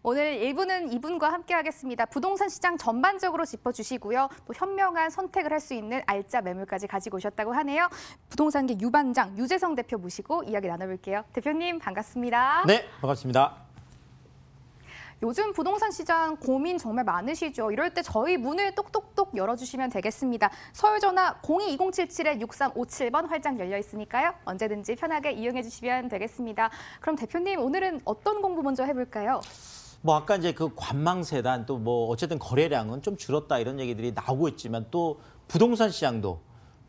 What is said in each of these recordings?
오늘 1부는 이분과 함께 하겠습니다. 부동산 시장 전반적으로 짚어주시고요. 또 현명한 선택을 할 수 있는 알짜 매물까지 가지고 오셨다고 하네요. 부동산계 유반장 유재성 대표 모시고 이야기 나눠볼게요. 대표님 반갑습니다. 네, 반갑습니다. 요즘 부동산 시장 고민 정말 많으시죠? 이럴 때 저희 문을 똑똑똑 열어주시면 되겠습니다. 서울전화 02-2077-6357번 활짝 열려 있으니까요. 언제든지 편하게 이용해 주시면 되겠습니다. 그럼 대표님 오늘은 어떤 공부 먼저 해볼까요? 뭐 아까 이제 그 관망세단 또 뭐 어쨌든 거래량은 좀 줄었다 이런 얘기들이 나오고 있지만 또 부동산 시장도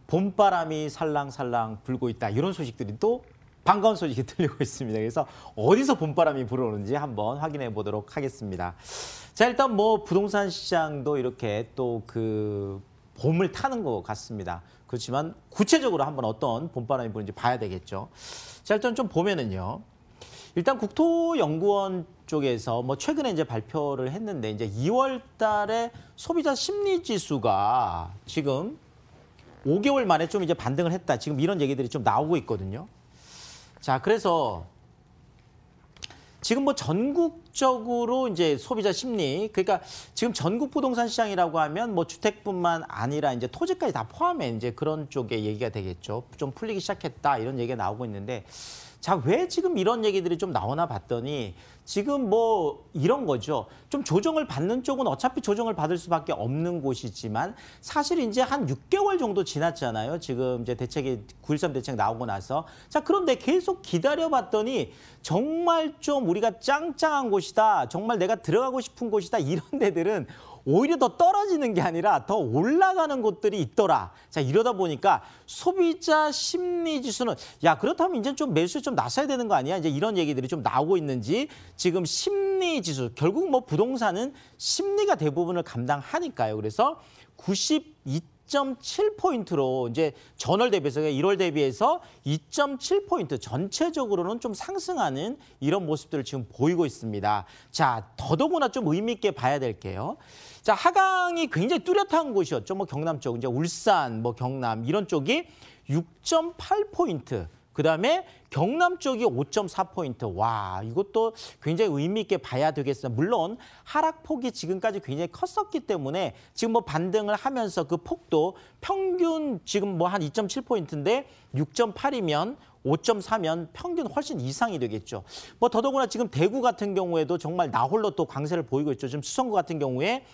봄바람이 살랑살랑 불고 있다 이런 소식들이 또 반가운 소식이 들리고 있습니다. 그래서 어디서 봄바람이 불어오는지 한번 확인해 보도록 하겠습니다. 자, 일단 뭐 부동산 시장도 이렇게 또 그 봄을 타는 것 같습니다. 그렇지만 구체적으로 한번 어떤 봄바람이 부는지 봐야 되겠죠. 자, 일단 좀 보면은요. 일단 국토연구원 쪽에서 뭐 최근에 이제 발표를 했는데 이제 2월 달에 소비자 심리 지수가 지금 5개월 만에 좀 이제 반등을 했다. 지금 이런 얘기들이 좀 나오고 있거든요. 자, 그래서 지금 뭐 전국적으로 이제 소비자 심리, 그러니까 지금 전국 부동산 시장이라고 하면 뭐 주택뿐만 아니라 이제 토지까지 다 포함해 이제 그런 쪽에 얘기가 되겠죠. 좀 풀리기 시작했다 이런 얘기가 나오고 있는데 자, 왜 지금 이런 얘기들이 좀 나오나 봤더니 지금 뭐 이런 거죠. 좀 조정을 받는 쪽은 어차피 조정을 받을 수밖에 없는 곳이지만 사실 이제 한 6개월 정도 지났잖아요. 지금 이제 대책이 9.13 대책 나오고 나서. 자, 그런데 계속 기다려봤더니 정말 좀 우리가 짱짱한 곳이다. 정말 내가 들어가고 싶은 곳이다. 이런 데들은 오히려 더 떨어지는 게 아니라 더 올라가는 곳들이 있더라. 자, 이러다 보니까 소비자 심리 지수는 야, 그렇다면 이제 좀 매수에 좀 나서야 되는 거 아니야? 이제 이런 얘기들이 좀 나오고 있는지 지금 심리 지수, 결국 뭐 부동산은 심리가 대부분을 감당하니까요. 그래서 92.7포인트로 이제 전월 대비해서 1월 대비해서 2.7포인트 전체적으로는 좀 상승하는 이런 모습들을 지금 보이고 있습니다. 자, 더더구나 좀 의미 있게 봐야 될게요. 자, 하강이 굉장히 뚜렷한 곳이었죠. 뭐 경남 쪽, 이제 울산, 뭐 경남 이런 쪽이 6.8포인트. 그다음에 경남 쪽이 5.4포인트. 와, 이것도 굉장히 의미 있게 봐야 되겠습니다. 물론 하락폭이 지금까지 굉장히 컸었기 때문에 지금 뭐 반등을 하면서 그 폭도 평균 지금 뭐 한 2.7포인트인데 6.8이면 5.4면 평균 훨씬 이상이 되겠죠. 뭐 더더구나 지금 대구 같은 경우에도 정말 나홀로 또 강세를 보이고 있죠. 지금 수성구 같은 경우에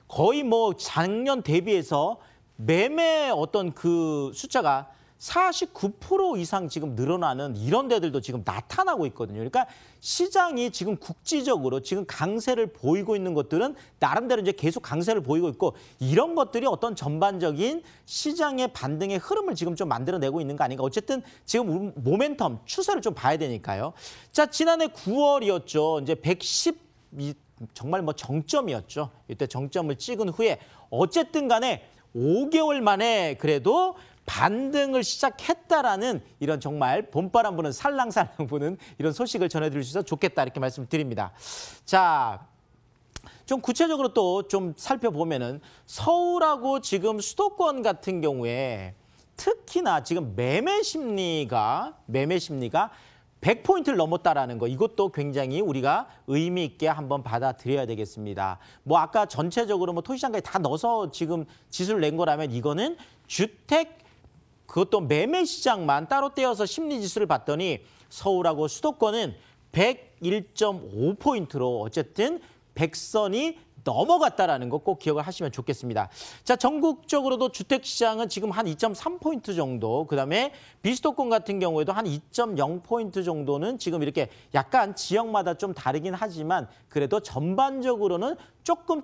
거의 뭐 작년 대비해서 매매 어떤 그 숫자가 49% 이상 지금 늘어나는 이런 데들도 지금 나타나고 있거든요. 그러니까 시장이 지금 국지적으로 지금 강세를 보이고 있는 것들은 나름대로 이제 계속 강세를 보이고 있고 이런 것들이 어떤 전반적인 시장의 반등의 흐름을 지금 좀 만들어내고 있는 거 아닌가. 어쨌든 지금 모멘텀, 추세를 좀 봐야 되니까요. 자, 지난해 9월이었죠. 이제 110, 정말 뭐 정점이었죠. 이때 정점을 찍은 후에 어쨌든 간에 5개월 만에 그래도 반등을 시작했다라는 이런 정말 봄바람 부는 살랑살랑 부는 이런 소식을 전해드릴 수 있어서 좋겠다 이렇게 말씀을 드립니다. 자, 좀 구체적으로 또 좀 살펴보면은 서울하고 지금 수도권 같은 경우에 특히나 지금 매매 심리가 100포인트를 넘었다라는 거, 이것도 굉장히 우리가 의미 있게 한번 받아들여야 되겠습니다. 뭐 아까 전체적으로 뭐 토지시장까지 다 넣어서 지금 지수를 낸 거라면 이거는 주택 그것도 매매 시장만 따로 떼어서 심리 지수를 봤더니 서울하고 수도권은 101.5포인트로 어쨌든 100선이 넘어갔다라는 거 꼭 기억을 하시면 좋겠습니다. 자, 전국적으로도 주택시장은 지금 한 2.3포인트 정도, 그다음에 비수도권 같은 경우에도 한 2.0포인트 정도는 지금 이렇게 약간 지역마다 좀 다르긴 하지만 그래도 전반적으로는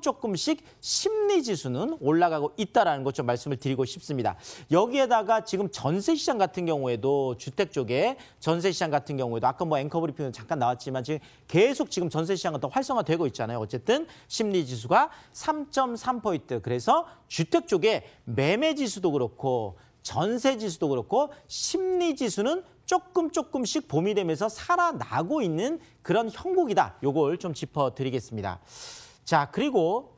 조금씩 심리지수는 올라가고 있다는 것 좀 말씀을 드리고 싶습니다. 여기에다가 지금 전세시장 같은 경우에도 주택 쪽에 전세시장 같은 경우에도 아까 뭐 앵커 브리핑은 잠깐 나왔지만 지금 계속 지금 전세시장은 더 활성화되고 있잖아요. 어쨌든 심리지수가 3.3포인트. 그래서 주택 쪽에 매매지수도 그렇고 전세지수도 그렇고 심리지수는 조금씩 봄이 되면서 살아나고 있는 그런 형국이다. 요걸 좀 짚어드리겠습니다. 자, 그리고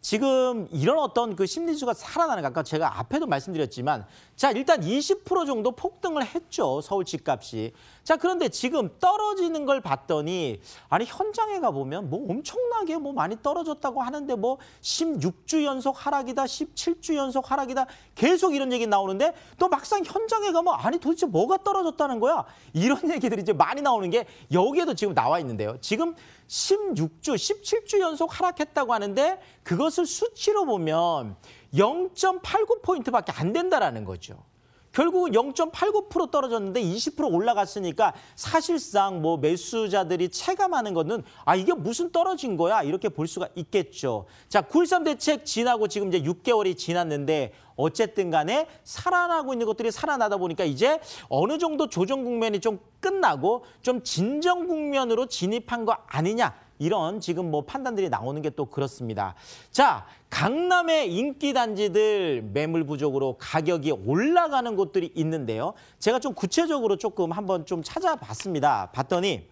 지금 이런 어떤 그 심리지수가 살아나는 거 아까 제가 앞에도 말씀드렸지만 자 일단 20% 정도 폭등을 했죠. 서울 집값이. 자 그런데 지금 떨어지는 걸 봤더니 아니 현장에 가보면 뭐 엄청나게 뭐 많이 떨어졌다고 하는데 뭐 16주 연속 하락이다 17주 연속 하락이다 계속 이런 얘기 나오는데 또 막상 현장에 가면 아니 도대체 뭐가 떨어졌다는 거야 이런 얘기들이 이제 많이 나오는 게 여기에도 지금 나와 있는데요. 지금 16주, 17주 연속 하락했다고 하는데 그것을 수치로 보면 0.89포인트밖에 안 된다라는 거죠. 결국은 0.89% 떨어졌는데 20% 올라갔으니까 사실상 뭐 매수자들이 체감하는 거는 아 이게 무슨 떨어진 거야 이렇게 볼 수가 있겠죠. 자 9.13 대책 지나고 지금 이제 6개월이 지났는데 어쨌든 간에 살아나고 있는 것들이 살아나다 보니까 이제 어느 정도 조정 국면이 좀 끝나고 좀 진정 국면으로 진입한 거 아니냐. 이런 지금 뭐 판단들이 나오는 게 또 그렇습니다. 자, 강남의 인기 단지들 매물 부족으로 가격이 올라가는 곳들이 있는데요. 제가 좀 구체적으로 조금 한번 좀 찾아봤습니다. 봤더니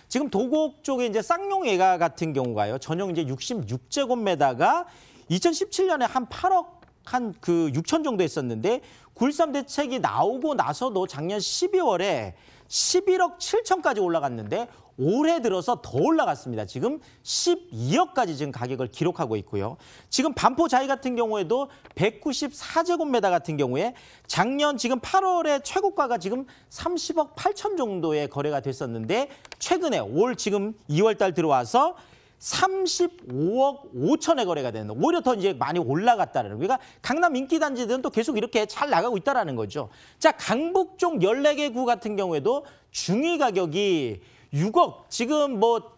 지금 도곡 쪽에 이제 쌍용예가 같은 경우가요. 전용 이제 66제곱미터가 2017년에 한 8억 한 그 6천 정도 했었는데 9.13 대책이 나오고 나서도 작년 12월에 11억 7천까지 올라갔는데 올해 들어서 더 올라갔습니다. 지금 12억까지 지금 가격을 기록하고 있고요. 지금 반포자이 같은 경우에도 194제곱미터 같은 경우에 작년 지금 8월에 최고가가 지금 30억 8천 정도의 거래가 됐었는데 최근에 올 지금 2월 달 들어와서 35억 5천에 거래가 되는 오히려 더 이제 많이 올라갔다는 그러니까 강남 인기 단지들은 또 계속 이렇게 잘 나가고 있다라는 거죠. 자, 강북 쪽 14개 구 같은 경우에도 중위 가격이 6억 지금 뭐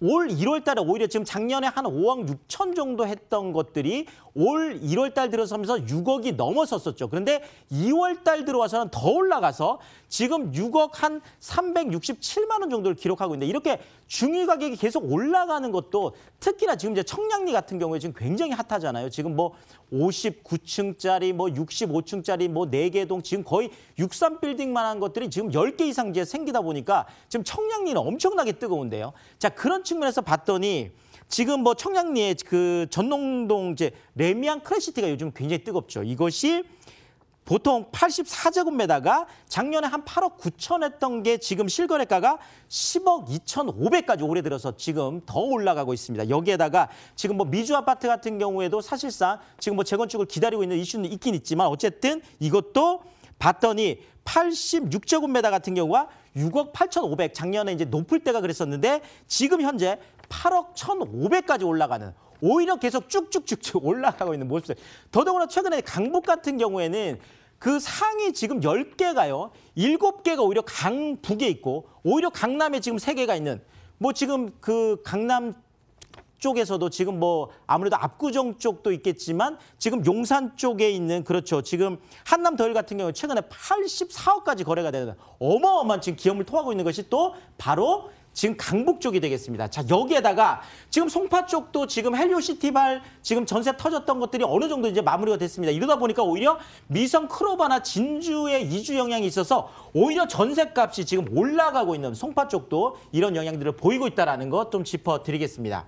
올 1월 달에 오히려 지금 작년에 한 5억 6천 정도 했던 것들이 올 1월 달 들어서면서 6억이 넘어섰었죠. 그런데 2월 달 들어와서는 더 올라가서 지금 6억 한 367만 원 정도를 기록하고 있는데 이렇게 중위 가격이 계속 올라가는 것도 특히나 지금 이제 청량리 같은 경우에 지금 굉장히 핫하잖아요. 지금 뭐 59층짜리 뭐 65층짜리 뭐 4개 동 지금 거의 63빌딩만한 것들이 지금 10개 이상 이제 생기다 보니까 지금 청량리는 엄청나게 뜨거운데요. 자, 그런 측면에서 봤더니 지금 뭐 청량리의 그 전농동 이제 레미안 크래시티가 요즘 굉장히 뜨겁죠. 이것이 보통 84제곱미터가 작년에 한 8억 9천 했던 게 지금 실거래가가 10억 2,500까지 올해 들어서 지금 더 올라가고 있습니다. 여기에다가 지금 뭐 미주 아파트 같은 경우에도 사실상 지금 뭐 재건축을 기다리고 있는 이슈는 있긴 있지만 어쨌든 이것도 봤더니 86제곱미터 같은 경우가 6억 8,500 작년에 이제 높을 때가 그랬었는데 지금 현재 8억 1,500까지 올라가는 오히려 계속 쭉쭉쭉쭉 올라가고 있는 모습들. 더더구나 최근에 강북 같은 경우에는 그 상위 지금 10개가요. 7개가 오히려 강북에 있고 오히려 강남에 지금 3개가 있는 뭐 지금 그 강남 쪽에서도 지금 뭐 아무래도 압구정 쪽도 있겠지만 지금 용산 쪽에 있는 그렇죠. 지금 한남더일 같은 경우 최근에 84억까지 거래가 되는 어마어마한 지금 기업을 토하고 있는 것이 또 바로 지금 강북 쪽이 되겠습니다. 자, 여기에다가 지금 송파 쪽도 지금 헬리오시티발 지금 전세 터졌던 것들이 어느 정도 이제 마무리가 됐습니다. 이러다 보니까 오히려 미성 크로바나 진주의 이주 영향이 있어서 오히려 전세값이 지금 올라가고 있는 송파 쪽도 이런 영향들을 보이고 있다는 것 좀 짚어드리겠습니다.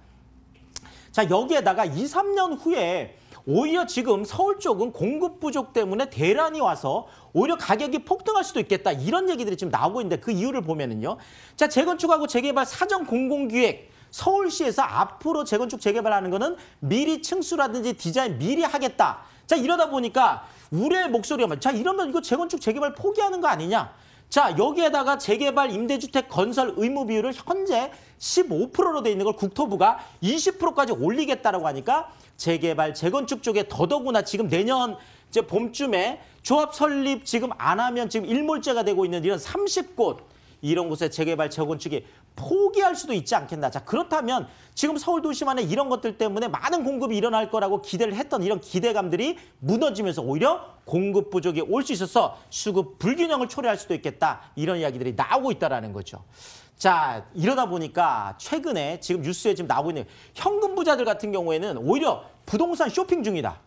자, 여기에다가 2, 3년 후에 오히려 지금 서울 쪽은 공급 부족 때문에 대란이 와서 오히려 가격이 폭등할 수도 있겠다. 이런 얘기들이 지금 나오고 있는데 그 이유를 보면은요. 자, 재건축하고 재개발 사전 공공기획 서울시에서 앞으로 재건축 재개발하는 거는 미리 층수라든지 디자인 미리 하겠다. 자, 이러다 보니까 우려의 목소리가 자, 이러면 이거 재건축 재개발 포기하는 거 아니냐. 자, 여기에다가 재개발 임대주택 건설 의무 비율을 현재 15%로 돼 있는 걸 국토부가 20%까지 올리겠다라고 하니까 재개발, 재건축 쪽에 더더구나 지금 내년 이제 봄쯤에 조합 설립 지금 안 하면 지금 일몰제가 되고 있는 이런 30곳 이런 곳에 재개발, 재건축이 포기할 수도 있지 않겠나. 자, 그렇다면 지금 서울 도시만에 이런 것들 때문에 많은 공급이 일어날 거라고 기대를 했던 이런 기대감들이 무너지면서 오히려 공급 부족이 올 수 있어서 수급 불균형을 초래할 수도 있겠다. 이런 이야기들이 나오고 있다는 거죠. 자, 이러다 보니까 최근에 지금 뉴스에 지금 나오고 있는 현금 부자들 같은 경우에는 오히려 부동산 쇼핑 중이다.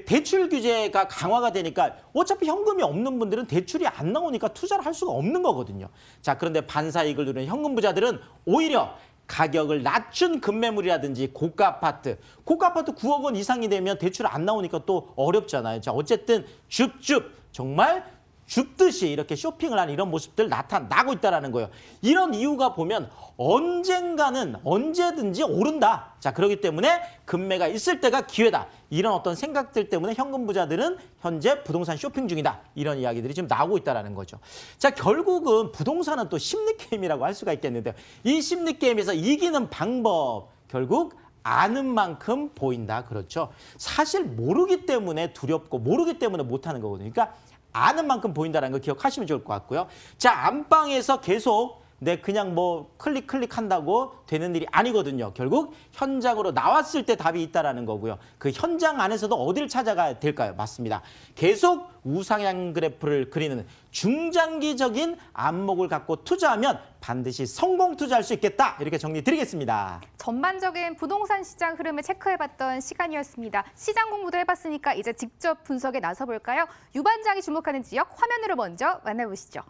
대출 규제가 강화가 되니까 어차피 현금이 없는 분들은 대출이 안 나오니까 투자를 할 수가 없는 거거든요. 자, 그런데 반사이익을 누리는 현금 부자들은 오히려 가격을 낮춘 급매물이라든지 고가 아파트 9억 원 이상이 되면 대출 안 나오니까 또 어렵잖아요. 자, 어쨌든 줍줍 정말 줍듯이 이렇게 쇼핑을 하는 이런 모습들 나타나고 있다는 거예요. 이런 이유가 보면 언젠가는 언제든지 오른다. 자, 그렇기 때문에 급매가 있을 때가 기회다. 이런 어떤 생각들 때문에 현금 부자들은 현재 부동산 쇼핑 중이다. 이런 이야기들이 지금 나오고 있다는 거죠. 자, 결국은 부동산은 또 심리 게임이라고 할 수가 있겠는데요. 이 심리 게임에서 이기는 방법 결국 아는 만큼 보인다. 그렇죠. 사실 모르기 때문에 두렵고 모르기 때문에 못하는 거거든요. 그러니까 아는 만큼 보인다는 거 기억하시면 좋을 것 같고요. 자, 안방에서 계속 그냥 뭐 클릭한다고 되는 일이 아니거든요. 결국 현장으로 나왔을 때 답이 있다는 거고요. 그 현장 안에서도 어디를 찾아가야 될까요? 맞습니다. 계속 우상향 그래프를 그리는 중장기적인 안목을 갖고 투자하면 반드시 성공 투자할 수 있겠다. 이렇게 정리 드리겠습니다. 전반적인 부동산 시장 흐름을 체크해봤던 시간이었습니다. 시장 공부도 해봤으니까 이제 직접 분석에 나서볼까요? 유반장이 주목하는 지역 화면으로 먼저 만나보시죠.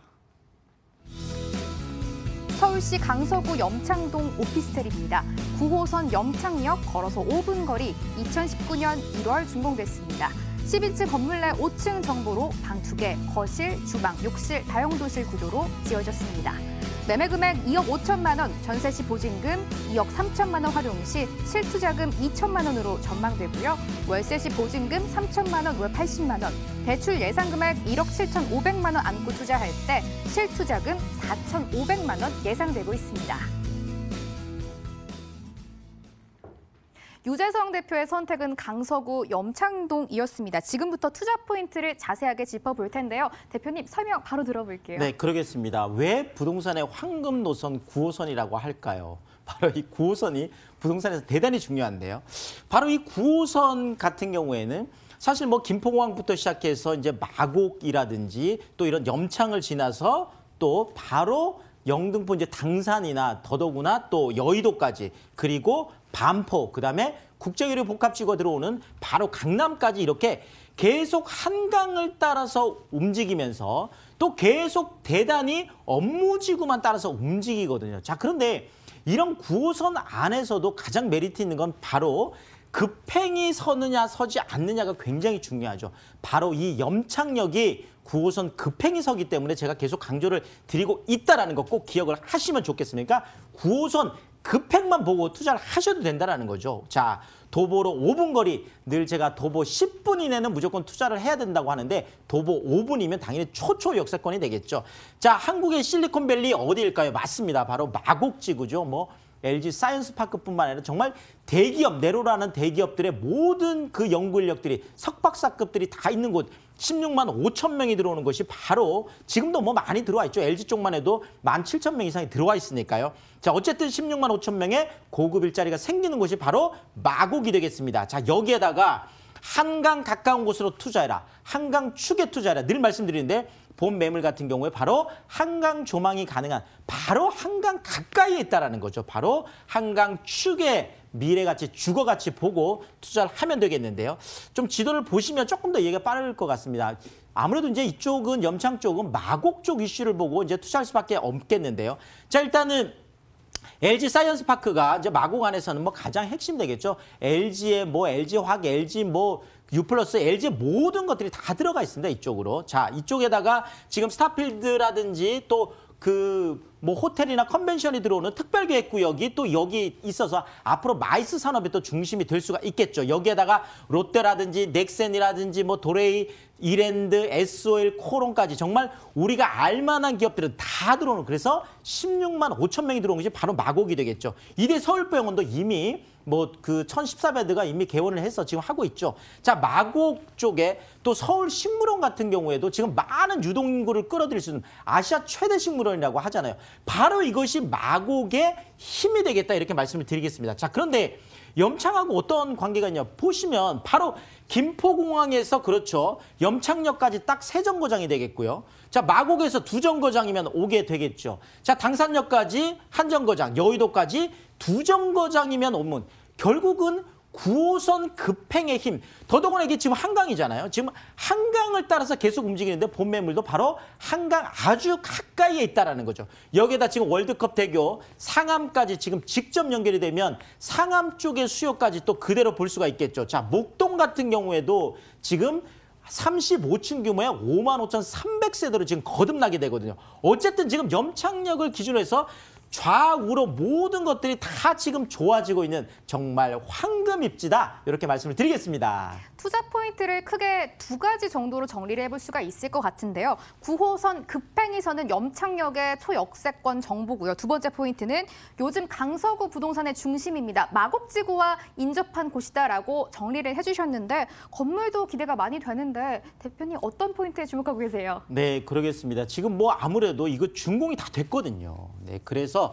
서울시 강서구 염창동 오피스텔입니다. 9호선 염창역 걸어서 5분 거리 2019년 1월 준공됐습니다. 12층 건물 내 5층 정보로 방 2개, 거실, 주방, 욕실, 다용도실 구조로 지어졌습니다. 매매 금액 2억 5천만 원, 전세 시 보증금 2억 3천만 원 활용 시 실투자금 2천만 원으로 전망되고요. 월세 시 보증금 3천만 원, 월 80만 원, 대출 예상 금액 1억 7,500만 원 안고 투자할 때 실투자금 4,500만 원 예상되고 있습니다. 유재성 대표의 선택은 강서구 염창동이었습니다. 지금부터 투자 포인트를 자세하게 짚어볼 텐데요. 대표님 설명 바로 들어볼게요. 네, 그러겠습니다. 왜 부동산의 황금 노선 9호선이라고 할까요? 바로 이 9호선이 부동산에서 대단히 중요한데요. 바로 이 9호선 같은 경우에는 사실 뭐 김포공항부터 시작해서 이제 마곡이라든지 또 이런 염창을 지나서 또 바로 영등포 이제 당산이나 더더구나 또 여의도까지 그리고 반포 그다음에 국제교류 복합지구가 들어오는 바로 강남까지 이렇게 계속 한강을 따라서 움직이면서 또 계속 대단히 업무지구만 따라서 움직이거든요. 자, 그런데 이런 9호선 안에서도 가장 메리트 있는 건 바로 급행이 서느냐 서지 않느냐가 굉장히 중요하죠. 바로 이 염창역이 9호선 급행이 서기 때문에 제가 계속 강조를 드리고 있다는 거 꼭 기억을 하시면 좋겠습니다. 9호선 급행만 보고 투자를 하셔도 된다는 거죠. 자, 도보로 5분 거리, 늘 제가 도보 10분 이내는 무조건 투자를 해야 된다고 하는데 도보 5분이면 당연히 초초 역세권이 되겠죠. 자, 한국의 실리콘밸리 어디일까요? 맞습니다. 바로 마곡지구죠. 뭐 LG 사이언스파크뿐만 아니라 정말 대기업, 네로라는 대기업들의 모든 그 연구 인력들이 석박사급들이 다 있는 곳 16만 5천 명이 들어오는 것이 바로 지금도 뭐 많이 들어와 있죠. LG 쪽만 해도 17,000명 이상이 들어와 있으니까요. 자, 어쨌든 16만 5천 명의 고급 일자리가 생기는 곳이 바로 마곡이 되겠습니다. 자, 여기에다가 한강 가까운 곳으로 투자해라. 한강 축에 투자해라. 늘 말씀드리는데 본 매물 같은 경우에 바로 한강 조망이 가능한 바로 한강 가까이에 있다는 거죠. 바로 한강 축에 미래같이 주거같이 보고 투자를 하면 되겠는데요. 좀 지도를 보시면 조금 더 얘기가 빠를 것 같습니다. 아무래도 이제 이쪽은 염창 쪽은 마곡 쪽 이슈를 보고 이제 투자할 수밖에 없겠는데요. 자, 일단은 LG 사이언스파크가 이제 마곡 안에서는 뭐 가장 핵심 되겠죠. LG의 뭐 LG화학, LG 뭐 U+, LG 모든 것들이 다 들어가 있습니다. 이쪽으로. 자, 이쪽에다가 지금 스타필드라든지 또 뭐 호텔이나 컨벤션이 들어오는 특별계획구역이 또 여기 있어서 앞으로 마이스 산업의 또 중심이 될 수가 있겠죠. 여기에다가 롯데라든지 넥센이라든지 뭐 도레이, 이랜드, SOL, 코론까지 정말 우리가 알만한 기업들은 다 들어오는 그래서 16만 5천 명이 들어온 것이 바로 마곡이 되겠죠. 이대 서울병원도 이미 뭐 그 1014베드가 이미 개원을 해서 지금 하고 있죠. 자, 마곡 쪽에 또 서울식물원 같은 경우에도 지금 많은 유동인구를 끌어들일 수 있는 아시아 최대 식물원이라고 하잖아요. 바로 이것이 마곡의 힘이 되겠다 이렇게 말씀을 드리겠습니다. 자, 그런데 염창하고 어떤 관계가 있냐 보시면 바로 김포공항에서 그렇죠. 염창역까지 딱 3정거장이 되겠고요. 자, 마곡에서 2정거장이면 오게 되겠죠. 자, 당산역까지 1정거장, 여의도까지 2정거장이면 오면 결국은 9호선 급행의 힘. 더더구나 이게 지금 한강이잖아요. 지금 한강을 따라서 계속 움직이는데 본 매물도 바로 한강 아주 가까이에 있다라는 거죠. 여기에다 지금 월드컵 대교 상암까지 지금 직접 연결이 되면 상암 쪽의 수요까지 또 그대로 볼 수가 있겠죠. 자, 목동 같은 경우에도 지금 35층 규모의 55,300세대로 지금 거듭나게 되거든요. 어쨌든 지금 염착역을 기준으로 해서 좌우로 모든 것들이 다 지금 좋아지고 있는 정말 황금입지다. 이렇게 말씀을 드리겠습니다. 투자 포인트를 크게 두 가지 정도로 정리를 해볼 수가 있을 것 같은데요. 9호선 급행이선은 염착역의 초역세권 정보고요. 두 번째 포인트는 요즘 강서구 부동산의 중심입니다. 마곡지구와 인접한 곳이다라고 정리를 해주셨는데 건물도 기대가 많이 되는데 대표님 어떤 포인트에 주목하고 계세요? 네, 그러겠습니다. 지금 뭐 아무래도 이거 준공이 다 됐거든요. 네, 그래서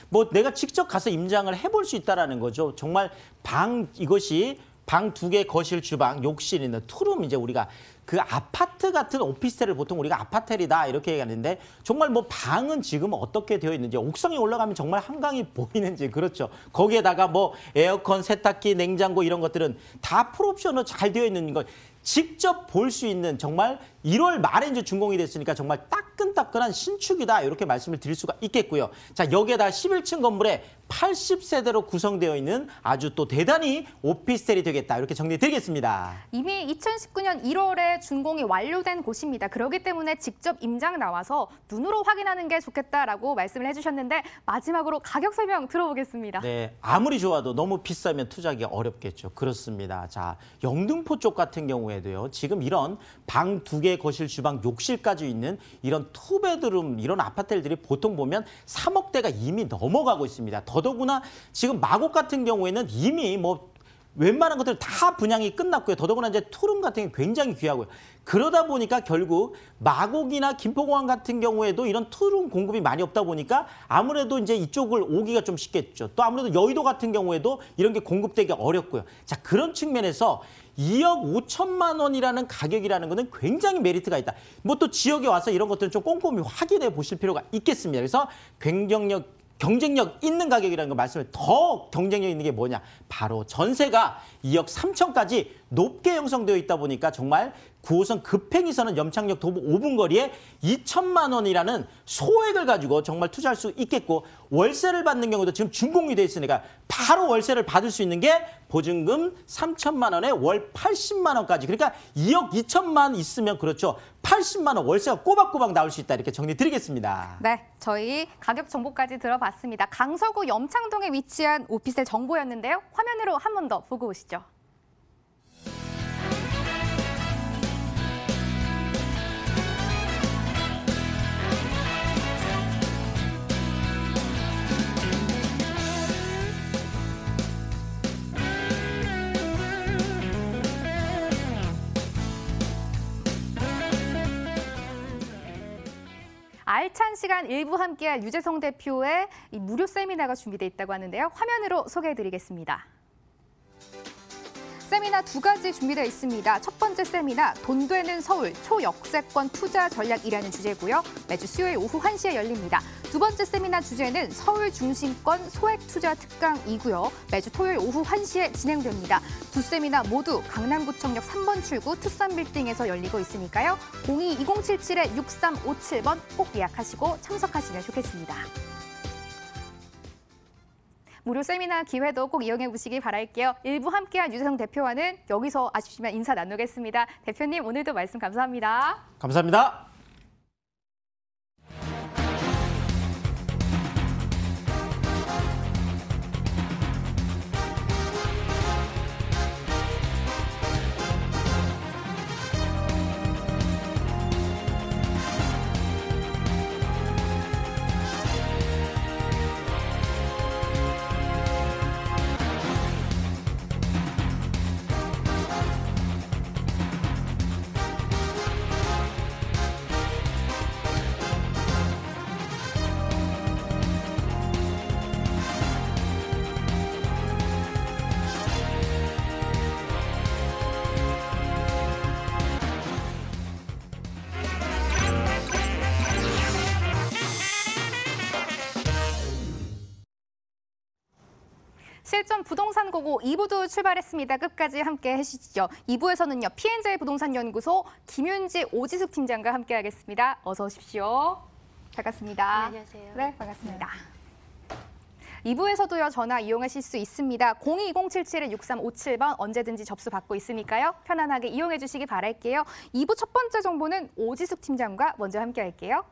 뭐 내가 직접 가서 임장을 해볼 수 있다라는 거죠. 정말 이것이 방 2개, 거실, 주방, 욕실 있는 투룸 이제 우리가 그 아파트 같은 오피스텔을 보통 우리가 아파텔이다 이렇게 얘기하는데 정말 뭐 방은 지금 어떻게 되어 있는지 옥상에 올라가면 정말 한강이 보이는지 그렇죠. 거기에다가 뭐 에어컨, 세탁기, 냉장고 이런 것들은 다 풀옵션으로 잘 되어 있는 걸 직접 볼 수 있는 정말 1월 말에 이제 준공이 됐으니까 정말 따끈따끈한 신축이다 이렇게 말씀을 드릴 수가 있겠고요. 자, 여기에다 11층 건물에 80세대로 구성되어 있는 아주 또 대단히 오피스텔이 되겠다 이렇게 정리 드리겠습니다. 이미 2019년 1월에 준공이 완료된 곳입니다. 그렇기 때문에 직접 임장 나와서 눈으로 확인하는 게 좋겠다라고 말씀을 해주셨는데 마지막으로 가격 설명 들어보겠습니다. 네, 아무리 좋아도 너무 비싸면 투자하기 어렵겠죠. 그렇습니다. 자, 영등포 쪽 같은 경우에도요. 지금 이런 방 2개, 거실, 주방, 욕실까지 있는 이런 투베드룸 이런 아파트들이 보통 보면 3억대가 이미 넘어가고 있습니다. 더더구나 지금 마곡 같은 경우에는 이미 뭐 웬만한 것들 다 분양이 끝났고요. 더더구나 이제 투룸 같은 게 굉장히 귀하고요. 그러다 보니까 결국 마곡이나 김포공항 같은 경우에도 이런 투룸 공급이 많이 없다 보니까 아무래도 이제 이쪽을 오기가 좀 쉽겠죠. 또 아무래도 여의도 같은 경우에도 이런 게 공급되기 어렵고요. 자, 그런 측면에서 2억 5천만 원이라는 가격이라는 것은 굉장히 메리트가 있다. 뭐 또 지역에 와서 이런 것들은 좀 꼼꼼히 확인해 보실 필요가 있겠습니다. 그래서 경쟁력 있는 가격이라는 거 말씀을 더 경쟁력 있는 게 뭐냐. 바로 전세가 2억 3천까지 높게 형성되어 있다 보니까 정말 9호선 급행이선은 염착역 도보 5분 거리에 2천만 원이라는 소액을 가지고 정말 투자할 수 있겠고 월세를 받는 경우도 지금 준공이 돼 있으니까 바로 월세를 받을 수 있는 게 보증금 3천만 원에 월 80만 원까지. 그러니까 2억 2천만 있으면 그렇죠. 80만 원 월세가 꼬박꼬박 나올 수 있다. 이렇게 정리 드리겠습니다. 네, 저희 가격 정보까지 들어봤습니다. 강서구 염창동에 위치한 오피스텔 정보였는데요. 화면으로 한 번 더 보고 오시죠. 알찬 시간 일부 함께할 유재성 대표의 이 무료 세미나가 준비되어 있다고 하는데요. 화면으로 소개해드리겠습니다. 세미나 두 가지 준비되어 있습니다. 첫 번째 세미나 돈 되는 서울 초역세권 투자 전략이라는 주제고요. 매주 수요일 오후 1시에 열립니다. 두 번째 세미나 주제는 서울 중심권 소액 투자 특강이고요. 매주 토요일 오후 1시에 진행됩니다. 두 세미나 모두 강남구청역 3번 출구 투싼빌딩에서 열리고 있으니까요. 02-2077-6357번 꼭 예약하시고 참석하시면 좋겠습니다. 무료 세미나 기회도 꼭 이용해 보시기 바랄게요. 일부 함께한 유재성 대표와는 여기서 아쉽지만 인사 나누겠습니다. 대표님 오늘도 말씀 감사합니다. 감사합니다. 실전 부동산 고고 2부도 출발했습니다. 끝까지 함께 해주시죠. 2부에서는요. P&J 부동산 연구소 김윤지 오지숙 팀장과 함께하겠습니다. 어서 오십시오. 반갑습니다. 네, 안녕하세요. 네, 반갑습니다. 2부에서도요. 전화 이용하실 수 있습니다. 022077-6357번 언제든지 접수 받고 있으니까요. 편안하게 이용해 주시기 바랄게요. 2부 첫 번째 정보는 오지숙 팀장과 먼저 함께할게요.